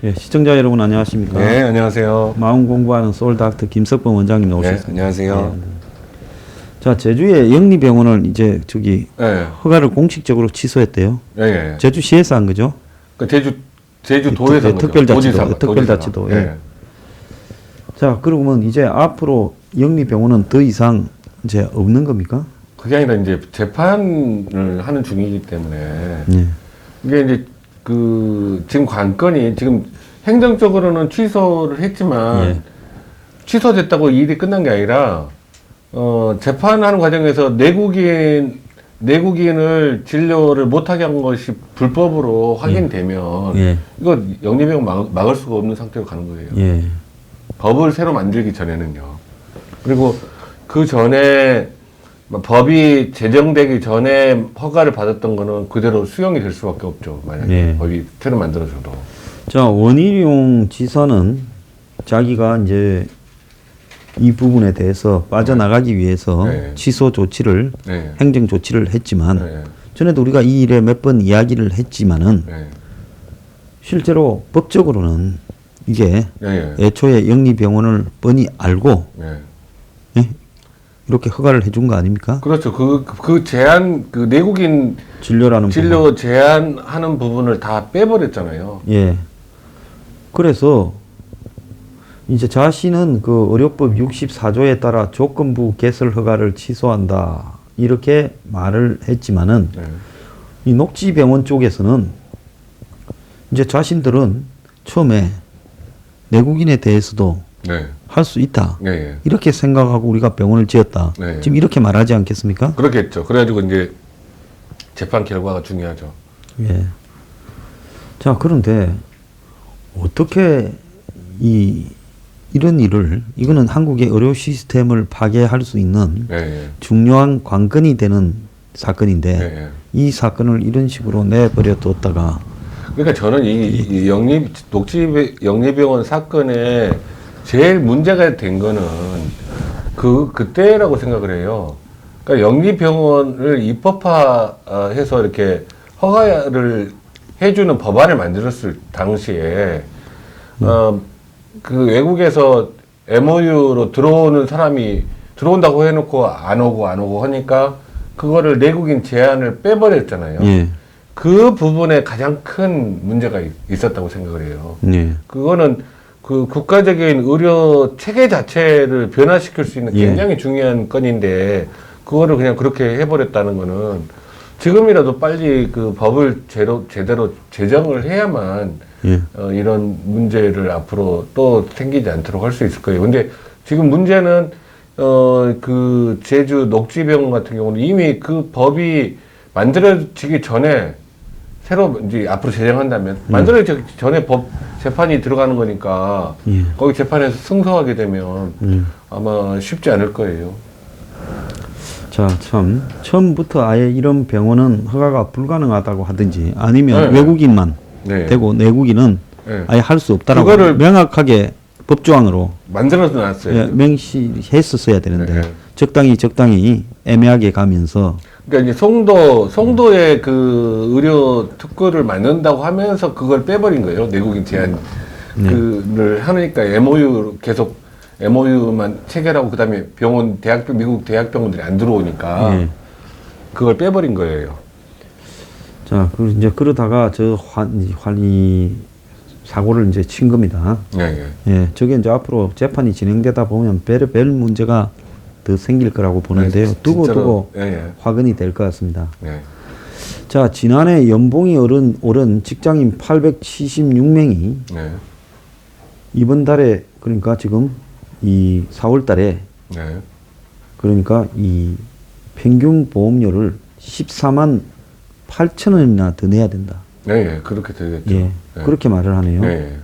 예, 시청자 여러분 안녕하십니까? 네, 안녕하세요. 마음 공부하는 소울닥터 김석범 원장님 네, 나오셨습니다. 안녕하세요. 자, 제주의 영리병원을 이제 네, 허가를 공식적으로 취소했대요. 네. 제주시에서 한 거죠? 그 제주도에서 한 거죠. 특별자치도, 특별자치도. 예. 네. 자, 그러면 이제 앞으로 영리병원은 더 이상 이제 없는 겁니까? 그게 아니라 이제 재판을 하는 중이기 때문에 예. 이게 이제 지금 관건이 지금 행정적으로는 취소를 했지만 예. 취소됐다고 일이 끝난 게 아니라 재판하는 과정에서 내국인을 진료를 못하게 한 것이 불법으로 확인되면 예. 이거 영리병원 막을 수가 없는 상태로 가는 거예요. 예. 법을 새로 만들기 전에는요. 그리고 그 전에 법이 제정되기 전에 허가를 받았던 거는 그대로 수용이 될 수밖에 없죠. 만약에 예. 법이 새로 만들어져도. 자, 원희룡 지사는 자기가 이제 이 부분에 대해서 빠져나가기 위해서 네. 취소 조치를 네. 행정 조치를 했지만 네. 전에도 우리가 이 일에 몇 번 이야기를 했지만은 네. 실제로 법적으로는 이게 네. 애초에 영리병원을 뻔히 알고 네. 예? 이렇게 허가를 해준 거 아닙니까? 그렇죠. 그 제한, 내국인 진료라는 진료 부분. 제한하는 부분을 다 빼버렸잖아요. 예. 그래서 이제 자신은 그 의료법 64조에 따라 조건부 개설 허가를 취소한다 이렇게 말을 했지만은 네. 이 녹지병원 쪽에서는 이제 자신들은 처음에 내국인에 대해서도 네. 할 수 있다 네. 이렇게 생각하고 우리가 병원을 지었다. 네. 지금 이렇게 말하지 않겠습니까? 그렇겠죠. 그래가지고 이제 재판 결과가 중요하죠. 예. 자, 그런데 어떻게 이런 일을 이거는 한국의 의료 시스템을 파괴할 수 있는 네. 중요한 관건이 되는 사건인데 네. 이 사건을 이런 식으로 내버려 뒀다가 그러니까 저는 이 영리병원 사건에 제일 문제가 된 거는 그때라고 생각을 해요. 그러니까 영리병원을 입법화해서 이렇게 허가를 해주는 법안을 만들었을 당시에 그 외국에서 MOU로 들어오는 사람이 들어온다고 해놓고 안 오고 하니까 그거를 내국인 제한을 빼버렸잖아요. 예. 그 부분에 가장 큰 문제가 있었다고 생각을 해요. 예. 그거는 그 국가적인 의료 체계 자체를 변화시킬 수 있는 굉장히 중요한 건인데 그거를 그냥 그렇게 해버렸다는 거는 지금이라도 빨리 그 법을 제대로 제정을 해야만 예. 이런 문제를 앞으로 또 생기지 않도록 할 수 있을 거예요. 근데 지금 문제는 그 제주 녹지병원 같은 경우는 이미 그 법이 만들어지기 전에 새로 이제 앞으로 제정한다면 만들어지기 전에 법 재판이 들어가는 거니까 예. 거기 재판에서 승소하게 되면 아마 쉽지 않을 거예요. 자, 참 처음부터 아예 이런 병원은 허가가 불가능하다고 하든지 아니면 네. 외국인만 네. 되고 내국인은 네. 아예 할 수 없다라고 그거를 명확하게 법조항으로 만들어서 놨어요. 예, 명시했었어야 되는데 네. 적당히 애매하게 가면서 그러니까 이제 송도에 그 의료 특구를 만든다고 하면서 그걸 빼버린 거예요. 내국인 제한 그를 하니까 MOU 계속 MOU만 체결하고 그다음에 미국 대학병원들이 안 들어오니까 예. 그걸 빼버린 거예요. 자, 이제 그러다가 이 사고를 이제 친 겁니다. 예. 예, 저게 이제 앞으로 재판이 진행되다 보면 별 문제가 더 생길 거라고 보는데요. 네, 두고 예. 화근이 될 것 같습니다. 예. 자, 지난해 연봉이 오른 직장인 876명이 예. 이번 달에 그러니까 지금 이 4월 달에 예. 그러니까 이 평균 보험료를 14만 8천 원이나 더 내야 된다. 예. 그렇게 되겠죠. 예, 그렇게 말을 하네요. 예.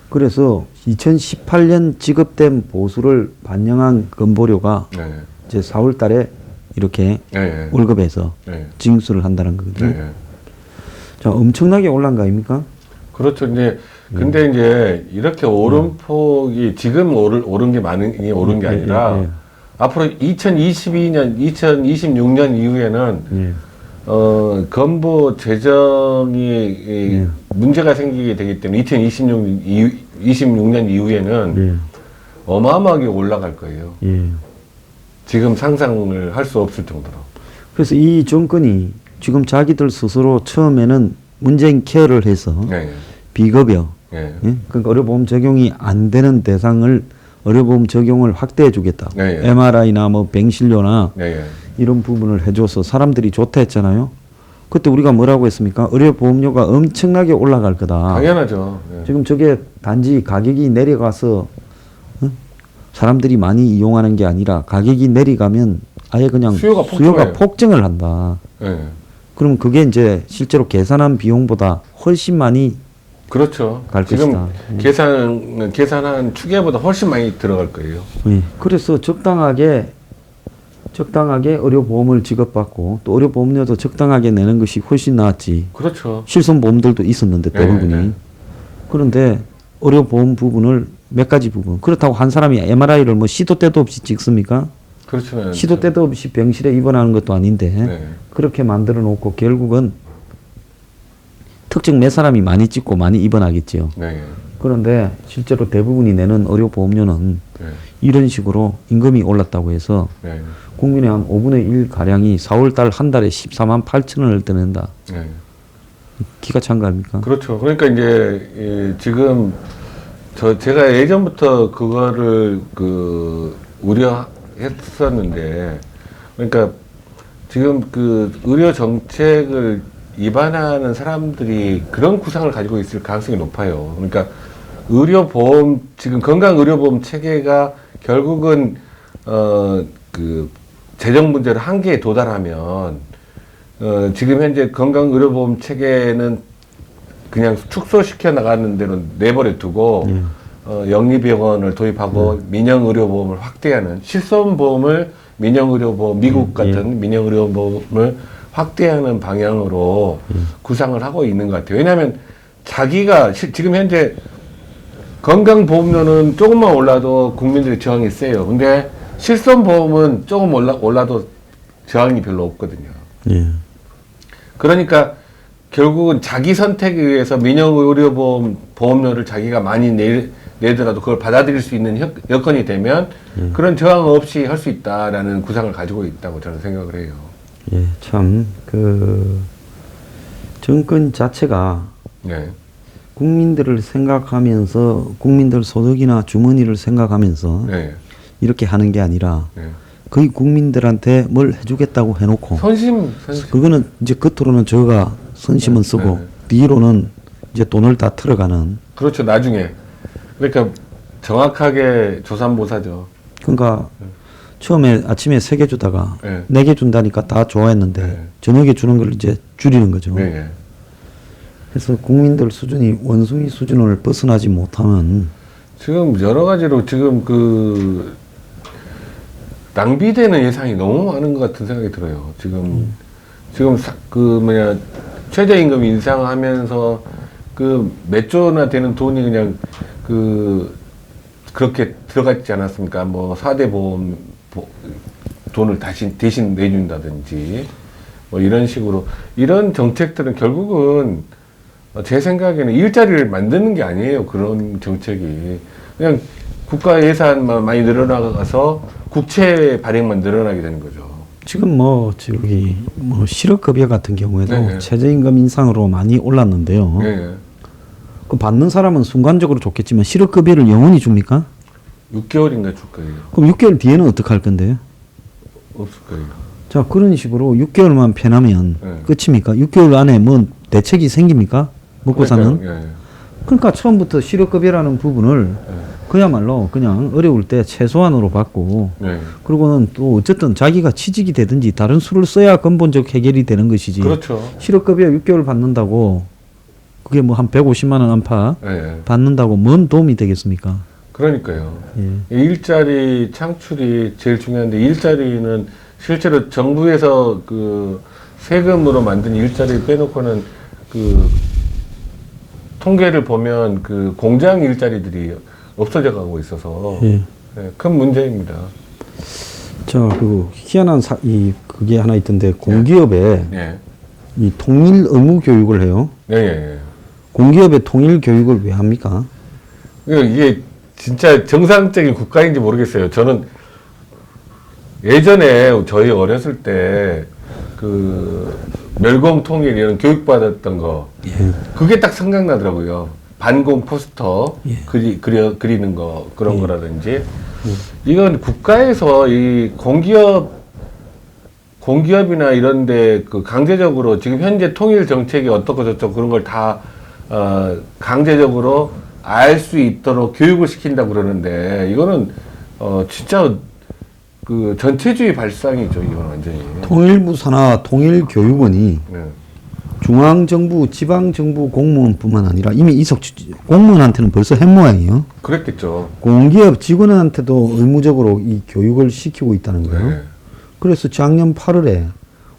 그래서 2018년 지급된 보수를 반영한 건보료가 예. 이제 4월 달에 이렇게 예. 월급에서 예. 징수를 한다는 거거든요. 예. 자, 엄청나게 올란 거 아닙니까? 그렇죠. 근데 이제 이렇게 오른 폭이 지금 오른 게 많이 오른 게 아니라 앞으로 2022년, 2026년 이후에는 건보 재정이 문제가 생기게 되기 때문에 2026년 이후에는 예. 어마어마하게 올라갈 거예요. 예. 지금 상상을 할 수 없을 정도로. 그래서 이 정권이 지금 자기들 스스로 처음에는 문재인 케어를 해서 네. 비급여, 예. 예? 그러니까 의료보험 적용이 안 되는 대상을 의료보험 적용을 확대해 주겠다. 네, 예. MRI나 뭐 병실료나 네. 예. 이런 부분을 해줘서 사람들이 좋다 했잖아요. 그때 우리가 뭐라고 했습니까? 의료보험료가 엄청나게 올라갈 거다. 당연하죠. 예. 지금 저게 단지 가격이 내려가서 사람들이 많이 이용하는 게 아니라 가격이 내려가면 아예 그냥 수요가 수요가 폭증을 한다. 예. 그럼 그게 이제 실제로 계산한 비용보다 훨씬 많이 그렇죠. 갈 지금 것이다. 계산한 추계보다 훨씬 많이 들어갈 거예요. 예. 그래서 적당하게 의료보험을 지급받고 또 의료보험료도 적당하게 내는 것이 훨씬 나았지. 그렇죠. 실손보험들도 있었는데 대부분이. 네, 네. 그런데 의료보험 부분을 몇 가지 부분. 그렇다고 한 사람이 MRI를 뭐 시도 때도 없이 찍습니까? 그렇지는 시도 않죠. 때도 없이 병실에 입원하는 것도 아닌데 네. 그렇게 만들어 놓고 결국은 특정 몇 사람이 많이 찍고 많이 입원하겠지요. 네. 그런데 실제로 대부분이 내는 의료보험료는 네. 이런 식으로 임금이 올랐다고 해서 네. 국민의 한 5분의 1 가량이 4월달 한 달에 14만 8천 원을 떼낸다. 네. 기가 찬 거 아닙니까? 그렇죠. 그러니까 이제 지금 제가 예전부터 그거를 우려했었는데, 그러니까 지금 그 의료 정책을 위반하는 사람들이 그런 구상을 가지고 있을 가능성이 높아요. 그러니까 지금 건강의료보험 체계가 결국은 그 재정 문제로 한계에 도달하면 지금 현재 건강의료보험 체계는 그냥 축소시켜 나가는 대로 내버려 두고 영리병원을 도입하고 민영의료보험을 확대하는 실손보험을 민영의료보험 미국 같은 민영의료보험을 확대하는 방향으로 구상을 하고 있는 것 같아요. 왜냐하면 자기가 지금 현재 건강보험료는 조금만 올라도 국민들이 저항이 세요. 근데 실손보험은 조금 올라도 저항이 별로 없거든요. 예. 그러니까 결국은 자기 선택에 의해서 민영의료보험료를 자기가 많이 내더라도 그걸 받아들일 수 있는 여건이 되면 그런 저항 없이 할 수 있다라는 구상을 가지고 있다고 저는 생각을 해요. 예, 참, 정권 자체가 네. 국민들을 생각하면서 국민들 소득이나 주머니를 생각하면서 네. 이렇게 하는 게 아니라 네. 거의 국민들한테 뭘 해주겠다고 해놓고 선심. 그거는 이제 겉으로는 저가 선심은 쓰고 네. 뒤로는 이제 돈을 다 틀어가는. 그렇죠. 나중에. 그러니까 정확하게 조삼모사죠. 그러니까 처음에 아침에 3개 주다가 네. 4개 준다니까 다 좋아했는데 네. 저녁에 주는 걸 이제 줄이는 거죠. 네. 그래서 국민들 수준이 원숭이 수준을 벗어나지 못하면 지금 여러 가지로 지금 낭비되는 예산이 너무 많은 것 같은 생각이 들어요. 지금 최저임금 인상하면서 몇 조나 되는 돈이 그냥 그렇게 들어갔지 않았습니까? 뭐 4대 보험 돈을 대신 내준다든지 뭐 이런 식으로 이런 정책들은 결국은 제 생각에는 일자리를 만드는 게 아니에요. 그런 정책이 그냥 국가 예산만 많이 늘어나가서 국채 발행만 늘어나게 되는 거죠. 지금 실업급여 같은 경우에도 네. 최저임금 인상으로 많이 올랐는데요. 네. 그 받는 사람은 순간적으로 좋겠지만 실업급여를 영원히 줍니까? 6개월인가 줄 거예요. 그럼 6개월 뒤에는 어떻게 할 건데요? 없을 거예요. 자, 그런 식으로 6개월만 편하면 네. 끝입니까? 6개월 안에 뭐 대책이 생깁니까? 먹고 사는? 예. 그러니까 처음부터 실업급여라는 부분을 그야말로 그냥 어려울 때 최소한으로 받고 네. 그리고는 또 어쨌든 자기가 취직이 되든지 다른 수를 써야 근본적 해결이 되는 것이지. 그렇죠. 실업급여 6개월 받는다고 그게 뭐 한 150만 원 안팎 예. 받는다고 뭔 도움이 되겠습니까? 그러니까요. 예. 일자리 창출이 제일 중요한데 일자리는 실제로 정부에서 세금으로 만든 일자리 빼놓고는 통계를 보면 공장 일자리들이 없어져 가고 있어서 예. 큰 문제입니다. 자, 희한한 그게 하나 있던데 공기업에 예. 이 통일 의무 교육을 해요. 예, 예. 공기업의 통일 교육을 왜 합니까? 이게 진짜 정상적인 국가인지 모르겠어요. 저는 예전에 저희 어렸을 때 그 멸공 통일 이런 교육 받았던 거 예. 그게 딱 생각나더라고요. 반공 포스터 예. 그리는 거 그런 거라든지 이건 국가에서 이 공기업이나 이런데 그 강제적으로 지금 현재 통일 정책이 어떻고 저쩌고 그런 걸 다 강제적으로 알 수 있도록 교육을 시킨다고 그러는데 이거는 진짜 그 전체주의 발상이죠. 이건 완전히. 통일부 산하 통일교육원이 네. 중앙정부, 지방정부 공무원뿐만 아니라 이미 공무원한테는 벌써 한 모양이에요. 그랬겠죠. 공기업 직원한테도 의무적으로 이 교육을 시키고 있다는 거예요. 네. 그래서 작년 8월에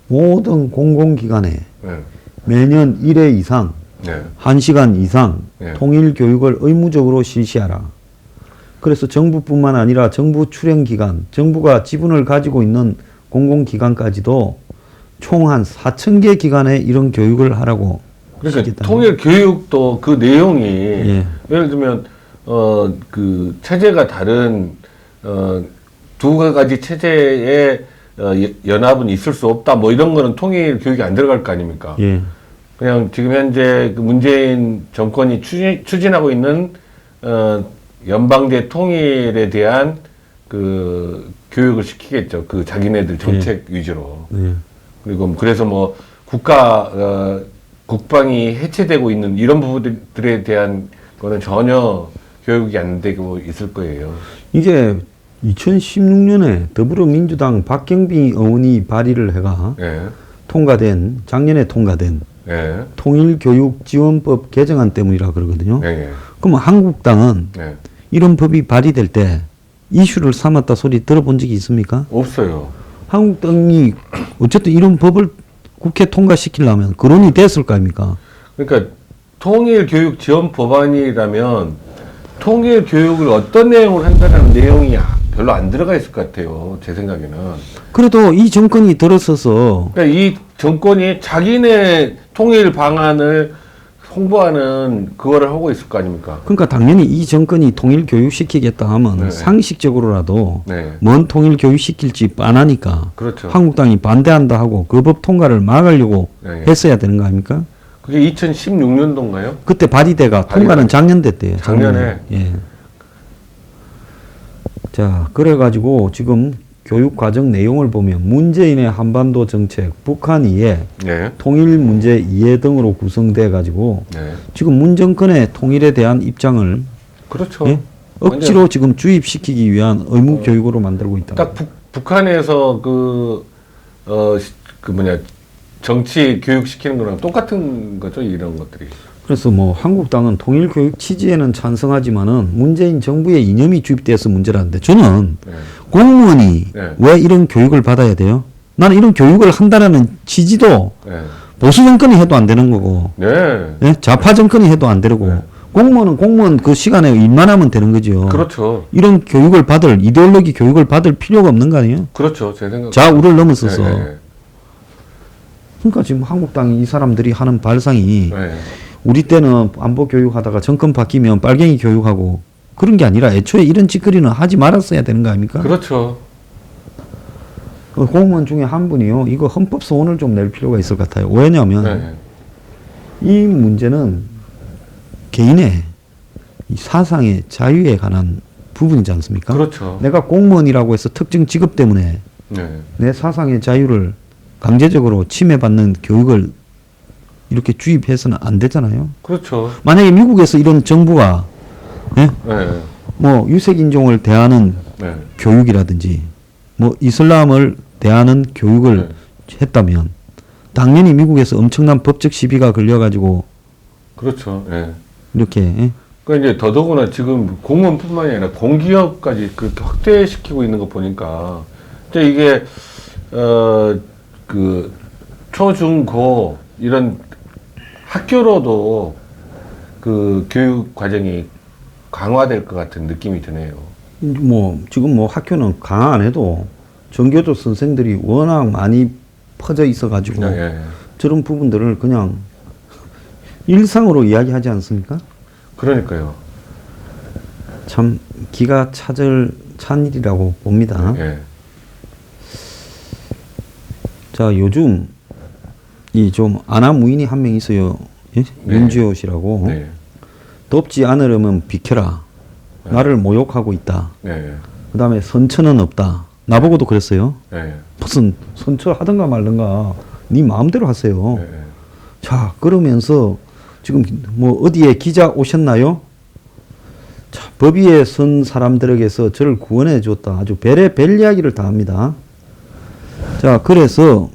모든 공공기관에 네. 매년 1회 이상, 네. 1시간 이상 네. 통일교육을 의무적으로 실시하라. 그래서 정부뿐만 아니라 정부 출연기관, 정부가 지분을 가지고 있는 공공기관까지도 총 한 4,000개 기관에 이런 교육을 하라고. 그러니까 시켰다는 통일 교육도 그 내용이 예. 예를 들면 그 체제가 다른 두 가지 체제의 연합은 있을 수 없다. 뭐 이런 거는 통일 교육이 안 들어갈 거 아닙니까? 예. 그냥 지금 현재 그 문재인 정권이 추진하고 있는 연방제 통일에 대한 그 교육을 시키겠죠. 그 자기네들 정책 위주로. 예. 그리고 그래서 뭐 국방이 해체되고 있는 이런 부분들에 대한 거는 전혀 교육이 안 되고 있을 거예요. 이게 2016년에 더불어민주당 박경빈 의원이 발의를 해가 예. 작년에 통과된 예. 통일교육지원법 개정안 때문이라 그러거든요. 예. 예. 그럼 한국당은 예. 이런 법이 발의될 때 이슈를 삼았다 소리 들어본 적이 있습니까? 없어요. 한국당이 어쨌든 이런 법을 국회 통과시키려면 거론이 됐을 거 아닙니까? 그러니까 통일교육 지원 법안이라면 통일 교육을 어떤 내용을 한다는 내용이 별로 안 들어가 있을 것 같아요. 제 생각에는. 그래도 이 정권이 들어서서 그러니까 이 정권이 자기네 통일 방안을 홍보하는 그거를 하고 있을 거 아닙니까? 그러니까 당연히 이 정권이 통일 교육시키겠다 하면 네. 상식적으로라도 네. 뭔 통일 교육시킬지 뻔하니까 그렇죠. 한국당이 반대한다 하고 그 법 통과를 막으려고 네. 했어야 되는 거 아닙니까? 그게 2016년도인가요? 그때 발의대가 통과는 작년 됐대요. 작년에. 예. 자, 그래가지고 지금 교육 과정 내용을 보면 문재인의 한반도 정책, 북한 이해, 네. 통일 문제 이해 등으로 구성돼 가지고 네. 지금 문 정권의 통일에 대한 입장을 그렇죠. 예? 억지로 지금 주입시키기 위한 의무 교육으로 만들고 있다. 딱 북한에서 정치 교육 시키는 거랑 똑같은 거죠, 이런 것들이. 그래서 뭐 한국당은 통일 교육 취지에는 찬성하지만은 문재인 정부의 이념이 주입돼서 문제라는데 저는 네. 공무원이 네. 왜 이런 교육을 받아야 돼요? 나는 이런 교육을 한다라는 취지도 네. 보수 정권이 해도 안 되는 거고, 네. 예? 좌파 정권이 해도 안 되고, 네. 공무원은 공무원 그 시간에 일만 하면 되는 거죠. 그렇죠. 이런 교육을 이데올로기 교육을 받을 필요가 없는 거 아니에요? 그렇죠. 제 생각. 좌우를 넘어서서. 네. 그러니까 지금 한국당이 이 사람들이 하는 발상이 네. 우리 때는 안보 교육하다가 정권 바뀌면 빨갱이 교육하고 그런 게 아니라 애초에 이런 짓거리는 하지 말았어야 되는 거 아닙니까? 그렇죠. 그 공무원 중에 한 분이요. 이거 헌법 소원을 좀 낼 필요가 있을 것 같아요. 왜냐하면 네. 이 문제는 개인의 이 사상의 자유에 관한 부분이지 않습니까? 그렇죠. 내가 공무원이라고 해서 특정 직업 때문에 네. 내 사상의 자유를 강제적으로 침해받는 교육을 이렇게 주입해서는 안 되잖아요. 그렇죠. 만약에 미국에서 이런 정부가 예? 네. 뭐 유색인종을 대하는 네. 교육이라든지 뭐 이슬람을 대하는 교육을 했다면 당연히 미국에서 엄청난 법적 시비가 걸려가지고 그렇죠. 네. 이렇게 예? 그러니까 이제 더더구나 지금 공무원뿐만이 아니라 공기업까지 그렇게 확대시키고 있는 거 보니까 이제 이게 그 초중고 이런 학교로도 그 교육 과정이 강화될 것 같은 느낌이 드네요. 뭐 지금 뭐 학교는 강화 안 해도 전교조 선생들이 워낙 많이 퍼져 있어가지고 네. 저런 부분들을 그냥 일상으로 이야기하지 않습니까? 그러니까요. 참 기가 찬 일이라고 봅니다. 예. 자, 요즘 이 좀 아나무인이 한 명 있어요. 예? 네. 윤지호 씨라고. 네. 덥지 않으려면 비켜라. 나를 모욕하고 있다. 네. 그 다음에 선처는 없다. 나보고도 그랬어요. 네. 무슨 선처 하든가 말든가 네 마음대로 하세요. 네. 자, 그러면서 지금 뭐 어디에 기자 오셨나요? 자, 법 위에 선 사람들에게서 저를 구원해 줬다. 아주 별 이야기를 다 합니다. 자, 그래서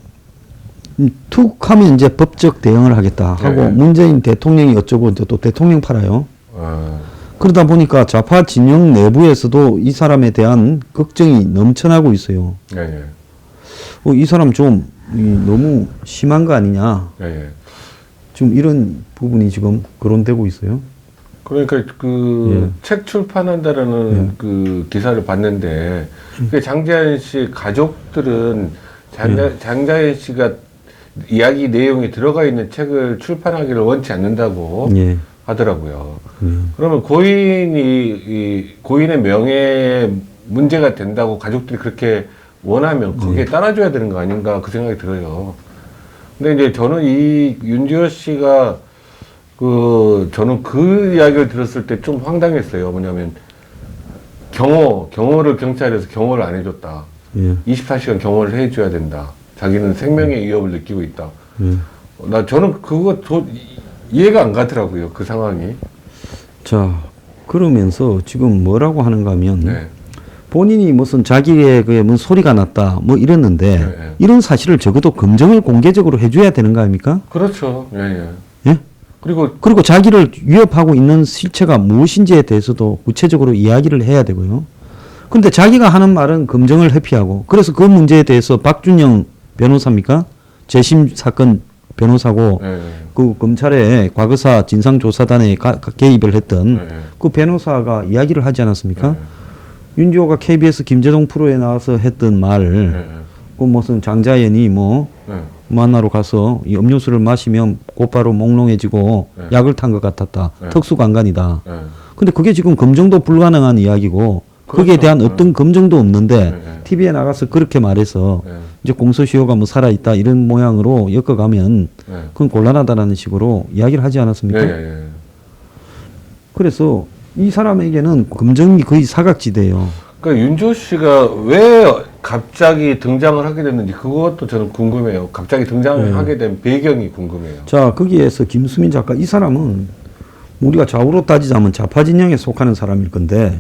툭 하면 이제 법적 대응을 하겠다 하고 네. 문재인 대통령이 어쩌고 또 대통령 팔아요. 아, 그러다 보니까 좌파 진영 내부에서도 이 사람에 대한 걱정이 넘쳐나고 있어요. 네. 이 사람 좀 너무 심한 거 아니냐. 네. 지금 이런 부분이 지금 거론되고 있어요. 그러니까 그 책 출판한다라는 그 기사를 봤는데 그 장자연 씨 가족들은 장자연 씨가 이야기 내용이 들어가 있는 책을 출판하기를 원치 않는다고 예. 하더라고요. 그러면 고인의 명예에 문제가 된다고 가족들이 그렇게 원하면 거기에 따라줘야 되는 거 아닌가 그 생각이 들어요. 근데 이제 저는 이 윤지호 씨가 저는 그 이야기를 들었을 때 좀 황당했어요. 뭐냐면 경호를 경찰에서 경호를 안 해줬다. 예. 24시간 경호를 해줘야 된다. 자기는 생명의 위협을 느끼고 있다. 예. 저는 그거 이해가 안 가더라고요. 그 상황이. 자, 그러면서 지금 뭐라고 하는가 하면 네. 본인이 무슨 자기의 그게 무슨 소리가 났다 뭐 이랬는데 네. 이런 사실을 적어도 검증을 공개적으로 해줘야 되는 거 아닙니까? 그렇죠. 예, 예. 예? 그리고 자기를 위협하고 있는 실체가 무엇인지에 대해서도 구체적으로 이야기를 해야 되고요. 근데 자기가 하는 말은 검증을 회피하고 그래서 그 문제에 대해서 박준영 변호사입니까? 재심 사건 변호사고 예, 예. 그 검찰의 과거사 진상조사단에 개입을 했던 예, 예. 그 변호사가 이야기를 하지 않았습니까? 예, 윤지호가 KBS 김재동 프로에 나와서 했던 말, 예, 예. 그 무슨 장자연이 뭐 예. 만나러 가서 이 음료수를 마시면 곧바로 몽롱해지고 네. 약을 탄 것 같았다. 네. 특수강간이다. 예. 근데 그게 지금 검증도 불가능한 이야기고 거기에 그렇죠. 대한 어떤 검증도 없는데 네. TV에 나가서 그렇게 말해서 네. 이제 공소시효가 뭐 살아있다 이런 모양으로 엮어가면 네. 그건 곤란하다라는 식으로 이야기를 하지 않았습니까? 예, 예, 예. 그래서 이 사람에게는 검증이 거의 사각지대예요. 그러니까 윤지호 씨가 왜 갑자기 등장을 하게 됐는지 그것도 저는 궁금해요. 갑자기 등장을 하게 된 배경이 궁금해요. 자, 거기에서 김수민 작가, 이 사람은 우리가 좌우로 따지자면 좌파 진영에 속하는 사람일 건데,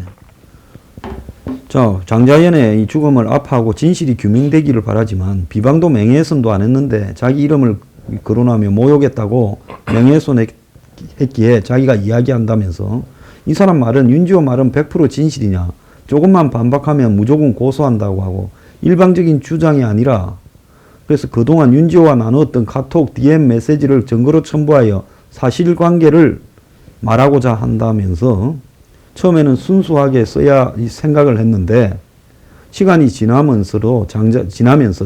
자, 장자연의 이 죽음을 아파하고 진실이 규명되기를 바라지만 비방도 명예훼손도 안 했는데 자기 이름을 거론하며 모욕했다고 명예훼손했기에 자기가 이야기한다면서 이 사람 말은 윤지호 말은 100% 진실이냐, 조금만 반박하면 무조건 고소한다고 하고 일방적인 주장이 아니라 그래서 그동안 윤지호와 나누었던 카톡 DM 메시지를 증거로 첨부하여 사실관계를 말하고자 한다면서 처음에는 순수하게 써야 생각을 했는데 시간이 지나면서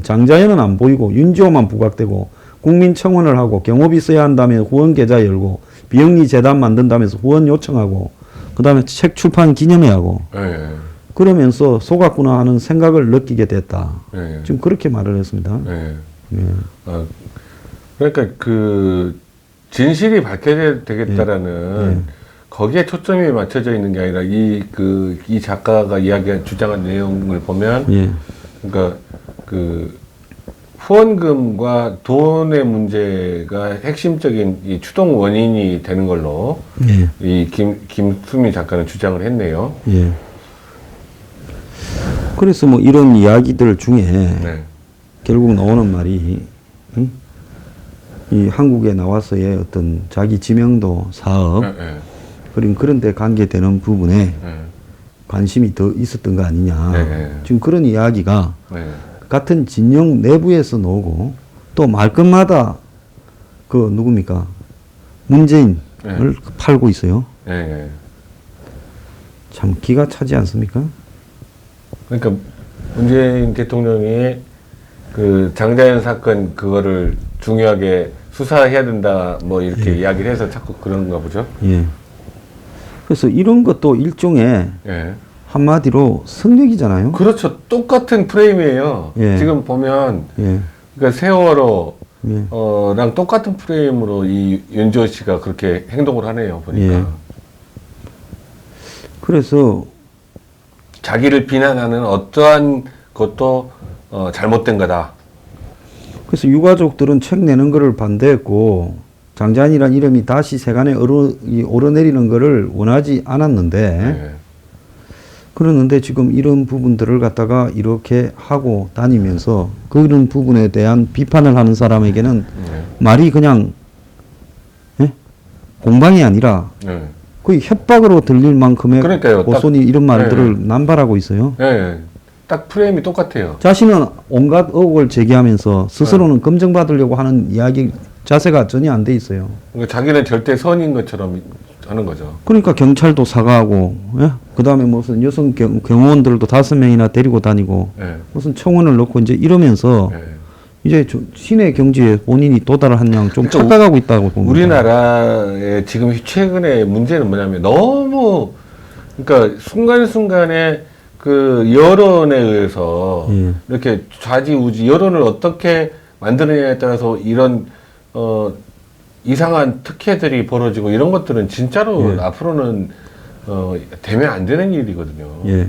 장자연은 안 보이고 윤지호만 부각되고 국민청원을 하고 경호비 써야 한다며 후원 계좌 열고 비영리 재단 만든다면서 후원 요청하고 그 다음에 책 출판 기념회하고 예, 예. 그러면서 속았구나 하는 생각을 느끼게 됐다. 예, 예. 지금 그렇게 말을 했습니다. 예. 예. 그러니까 그 진실이 밝혀야 되겠다라는 거기에 초점이 맞춰져 있는 게 아니라 이 작가가 주장한 내용을 보면 예. 그러니까 그 후원금과 돈의 문제가 핵심적인 이 추동 원인이 되는 걸로 예. 이 김수미 작가는 주장을 했네요. 예. 그래서 뭐 이런 이야기들 중에 네. 결국 나오는 말이 이 한국에 나와서의 어떤 자기 지명도 사업 네, 네. 그런 데 관계되는 부분에 네. 관심이 더 있었던 거 아니냐. 네. 지금 그런 이야기가 네. 같은 진영 내부에서 나오고 또 말끝마다 그 누굽니까? 문재인을 팔고 있어요. 네. 참 기가 차지 않습니까? 그러니까 문재인 대통령이 그 장자연 사건 그거를 중요하게 수사해야 된다 뭐 이렇게 이야기를 해서 자꾸 그런가 보죠. 예. 그래서 이런 것도 일종의 예. 한마디로 성역이잖아요. 그렇죠. 똑같은 프레임이에요. 예. 지금 보면 예. 그러니까 세월호 예. 랑 똑같은 프레임으로 이 윤지호 씨가 그렇게 행동을 하네요. 보니까 예. 그래서 자기를 비난하는 어떠한 것도 잘못된 거다. 그래서 유가족들은 책 내는 거를 반대했고 장자연이라는 이름이 다시 세간에 오르내리는 거를 원하지 않았는데 예. 그러는데 지금 이런 부분들을 갖다가 이렇게 하고 다니면서 그런 부분에 대한 비판을 하는 사람에게는 예. 말이 그냥 예? 공방이 아니라 예. 거의 협박으로 들릴 만큼의 그러니까요. 고소니 이런 말들을 남발하고 있어요. 예. 딱 프레임이 똑같아요. 자신은 온갖 의혹을 제기하면서 스스로는 검증받으려고 하는 이야기 자세가 전혀 안 돼 있어요. 그러니까 자기는 절대 선인 것처럼 하는 거죠. 그러니까 경찰도 사과하고, 예? 그 다음에 무슨 여성 경호원들도 5명이나 데리고 다니고, 예. 무슨 청원을 넣고 이제 이러면서 예. 이제 신의 경지에 본인이 도달한 양 좀 그러니까 착각하고 있다고 봅니다. 우리나라의 지금 최근의 문제는 뭐냐면 너무 그러니까 순간순간에 그 여론에 의해서 예. 이렇게 좌지우지 여론을 어떻게 만드느냐에 따라서 이런 이상한 특혜들이 벌어지고 이런 것들은 진짜로 예. 앞으로는 되면 안 되는 일이거든요. 예.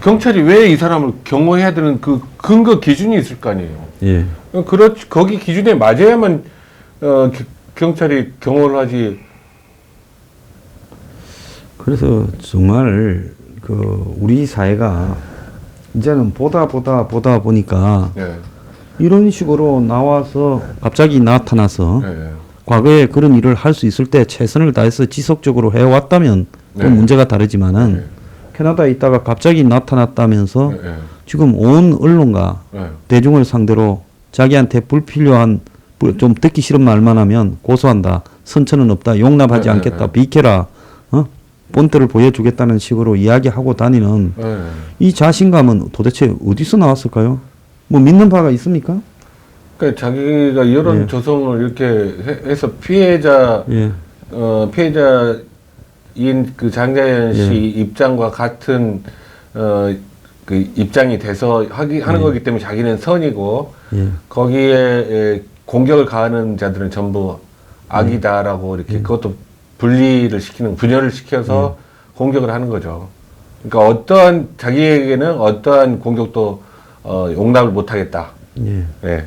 경찰이 왜 이 사람을 경호해야 되는 그 근거 기준이 있을 거 아니에요. 예. 거기 기준에 맞아야만 경찰이 경호를 하지. 그래서 정말 우리 사회가 이제는 보다 보니까 예. 이런 식으로 나와서 갑자기 나타나서 예. 과거에 그런 일을 할 수 있을 때 최선을 다해서 지속적으로 해왔다면 그 네. 문제가 다르지만은 네. 캐나다에 있다가 갑자기 나타났다면서 예. 지금 온 언론과 예. 대중을 상대로 자기한테 불필요한 좀 듣기 싫은 말만 하면 고소한다. 선처는 없다. 용납하지 네, 않겠다. 네. 비켜라. 본때를 보여주겠다는 식으로 이야기하고 다니는 예. 이 자신감은 도대체 어디서 나왔을까요? 뭐 믿는 바가 있습니까? 그러니까 자기가 여론 예. 조성을 이렇게 해서 피해자 예. 피해자인 그 장자연 씨 예. 입장과 같은 그 입장이 돼서 하는 거기 때문에 자기는 선이고 예. 거기에 공격을 가하는 자들은 전부 악이다라고 이렇게 그것도 분열을 시켜서 공격을 하는 거죠. 그러니까 자기에게는 어떠한 공격도 용납을 못하겠다. 예. 예.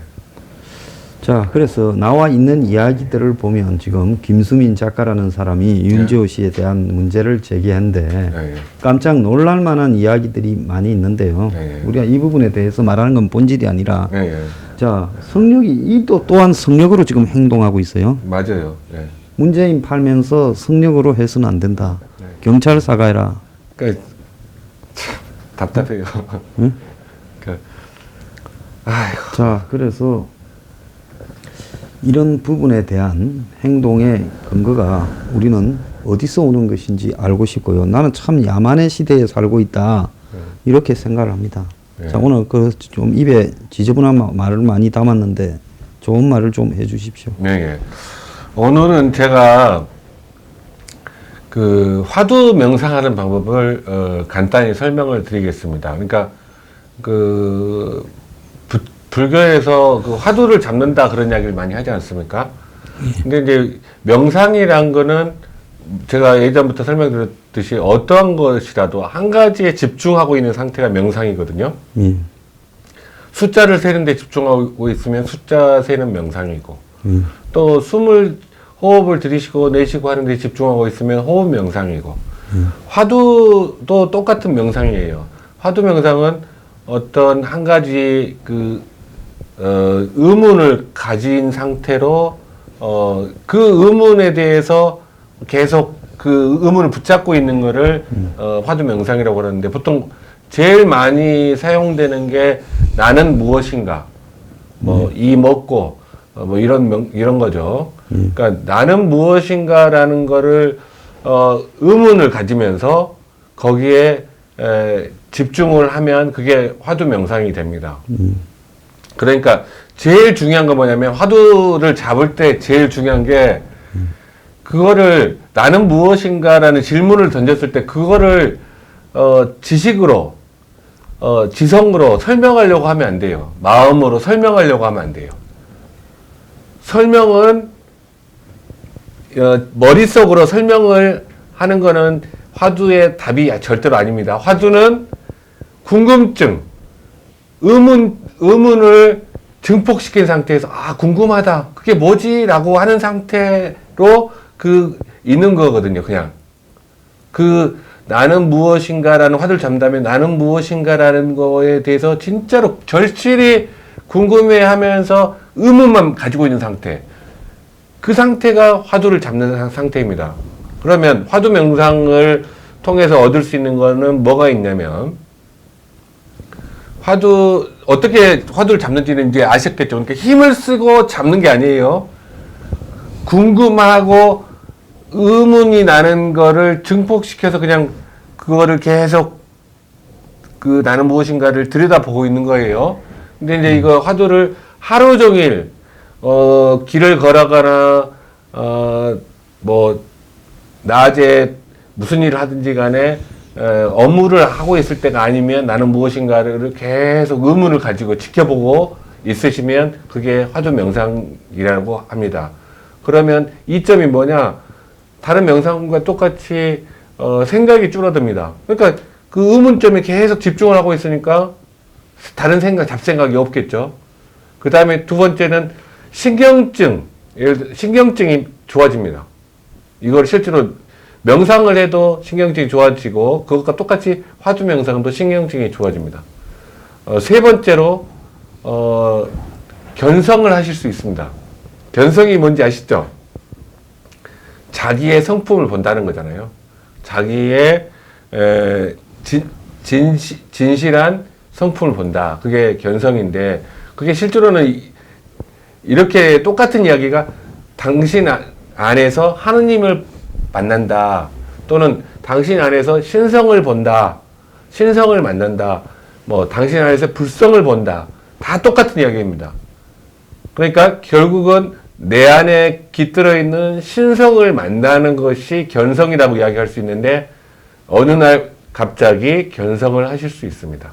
자, 그래서 나와 있는 이야기들을 보면 지금 김수민 작가라는 사람이 윤지호 씨에 대한 문제를 제기했는데 예. 깜짝 놀랄 만한 이야기들이 많이 있는데요. 예. 우리가 이 부분에 대해서 말하는 건 본질이 아니라 예. 예. 자, 성역이 또한 성역으로 지금 행동하고 있어요. 맞아요. 예. 문재인 팔면서 성역으로 해서는 안 된다. 네. 경찰 사과해라. 그러니까 참 답답해요. 응? 그러니까 아이고. 자, 그래서 이런 부분에 대한 행동의 근거가 우리는 어디서 오는 것인지 알고 싶고요. 나는 참 야만의 시대에 살고 있다. 이렇게 생각을 합니다. 네. 자, 오늘 좀 입에 지저분한 말을 많이 담았는데 좋은 말을 좀 해주십시오. 네. 예. 오늘은 제가 그 화두 명상하는 방법을 간단히 설명을 드리겠습니다. 그러니까 그 불교에서 그 화두를 잡는다 그런 이야기를 많이 하지 않습니까? 근데 이제 명상이란 거는 제가 예전부터 설명드렸듯이 어떠한 것이라도 한 가지에 집중하고 있는 상태가 명상이거든요. 예. 숫자를 세는 데 집중하고 있으면 숫자 세는 명상이고 또 호흡을 들이쉬고 내쉬고 하는 데 집중하고 있으면 호흡 명상이고 화두도 똑같은 명상이에요. 화두 명상은 어떤 한 가지 의문을 가진 상태로 그 의문에 대해서 계속 그 의문을 붙잡고 있는 거를 화두 명상이라고 그러는데 보통 제일 많이 사용되는 게 나는 무엇인가 뭐 이 먹고 뭐 이런 거죠. 그러니까 나는 무엇인가라는 거를 의문을 가지면서 거기에 집중을 하면 그게 화두 명상이 됩니다. 그러니까 제일 중요한 건 뭐냐면 화두를 잡을 때 제일 중요한 게 그거를 나는 무엇인가라는 질문을 던졌을 때 그거를 지식으로 지성으로 설명하려고 하면 안 돼요. 마음으로 설명하려고 하면 안 돼요. 설명은 머릿속으로 설명을 하는 거는 화두의 답이 절대로 아닙니다. 화두는 궁금증, 의문을 증폭시킨 상태에서 궁금하다. 그게 뭐지? 라고 하는 상태로 있는 거거든요. 그냥 나는 무엇인가라는 화두를 잡는다면 나는 무엇인가라는 거에 대해서 진짜로 절실히 궁금해하면서 의문만 가지고 있는 상태. 그 상태가 화두를 잡는 상태입니다. 그러면 화두 명상을 통해서 얻을 수 있는 거는 뭐가 있냐면 어떻게 화두를 잡는지는 이제 아셨겠죠. 그러니까 힘을 쓰고 잡는 게 아니에요. 궁금하고 의문이 나는 거를 증폭시켜서 그냥 그거를 계속 나는 무엇인가를 들여다보고 있는 거예요. 근데 이제 이거 화두를 하루 종일 길을 걸어가나 낮에 무슨 일을 하든지 간에 업무를 하고 있을 때가 아니면 나는 무엇인가를 계속 의문을 가지고 지켜보고 있으시면 그게 화두 명상이라고 합니다. 그러면 이점이 뭐냐? 다른 명상과 똑같이 생각이 줄어듭니다. 그러니까 그 의문점에 계속 집중을 하고 있으니까 다른 생각, 잡생각이 없겠죠. 그 다음에 두 번째는 신경증이 좋아집니다. 이걸 실제로 명상을 해도 신경증이 좋아지고 그것과 똑같이 화두 명상도 신경증이 좋아집니다. 세 번째로 견성을 하실 수 있습니다. 견성이 뭔지 아시죠? 자기의 성품을 본다는 거잖아요. 자기의 진실한 성품을 본다. 그게 견성인데 그게 실제로는 이렇게 똑같은 이야기가 당신 안에서 하느님을 만난다. 또는 당신 안에서 신성을 본다. 신성을 만난다. 당신 안에서 불성을 본다. 다 똑같은 이야기입니다. 그러니까 결국은 내 안에 깃들어 있는 신성을 만나는 것이 견성이라고 이야기할 수 있는데 어느 날 갑자기 견성을 하실 수 있습니다.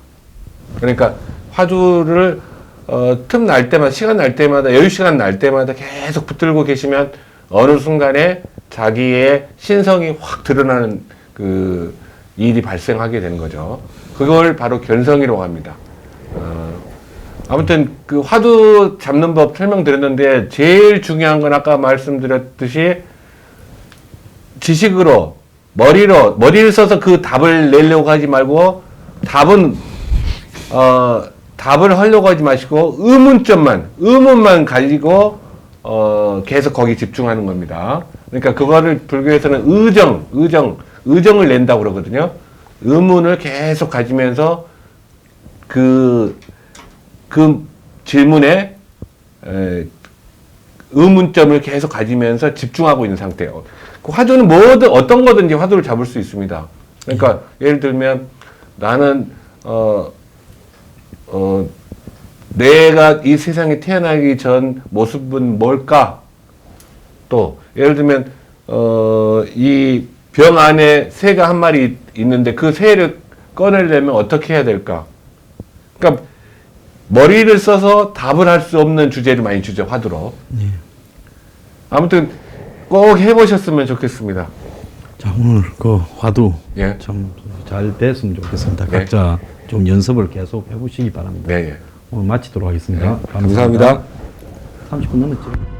그러니까 화두를 틈 날 때마다, 시간 날 때마다, 여유 시간 날 때마다 계속 붙들고 계시면 어느 순간에 자기의 신성이 확 드러나는 일이 발생하게 되는 거죠. 그걸 바로 견성이라고 합니다. 아무튼 화두 잡는 법 설명드렸는데 제일 중요한 건 아까 말씀드렸듯이 지식으로 머리를 써서 그 답을 내려고 하지 말고 답을 하려고 하지 마시고 의문만 가지고 계속 거기 집중하는 겁니다. 그러니까 그거를 불교에서는 의정을 낸다고 그러거든요. 의문을 계속 가지면서 그 질문에 의문점을 계속 가지면서 집중하고 있는 상태예요. 그 화두는 어떤 거든지 화두를 잡을 수 있습니다. 그러니까 예를 들면 나는 내가 이 세상에 태어나기 전 모습은 뭘까? 또 예를 들면 이 병 안에 새가 한 마리 있는데 그 새를 꺼내려면 어떻게 해야 될까? 그러니까 머리를 써서 답을 할 수 없는 주제를 많이 주죠, 화두로. 예. 아무튼 꼭 해보셨으면 좋겠습니다. 자, 오늘 화두 예. 참 잘 됐으면 좋겠습니다. 네. 각자 좀 연습을 계속 해보시기 바랍니다. 네, 예. 오늘 마치도록 하겠습니다. 네, 감사합니다. 30분 넘었죠.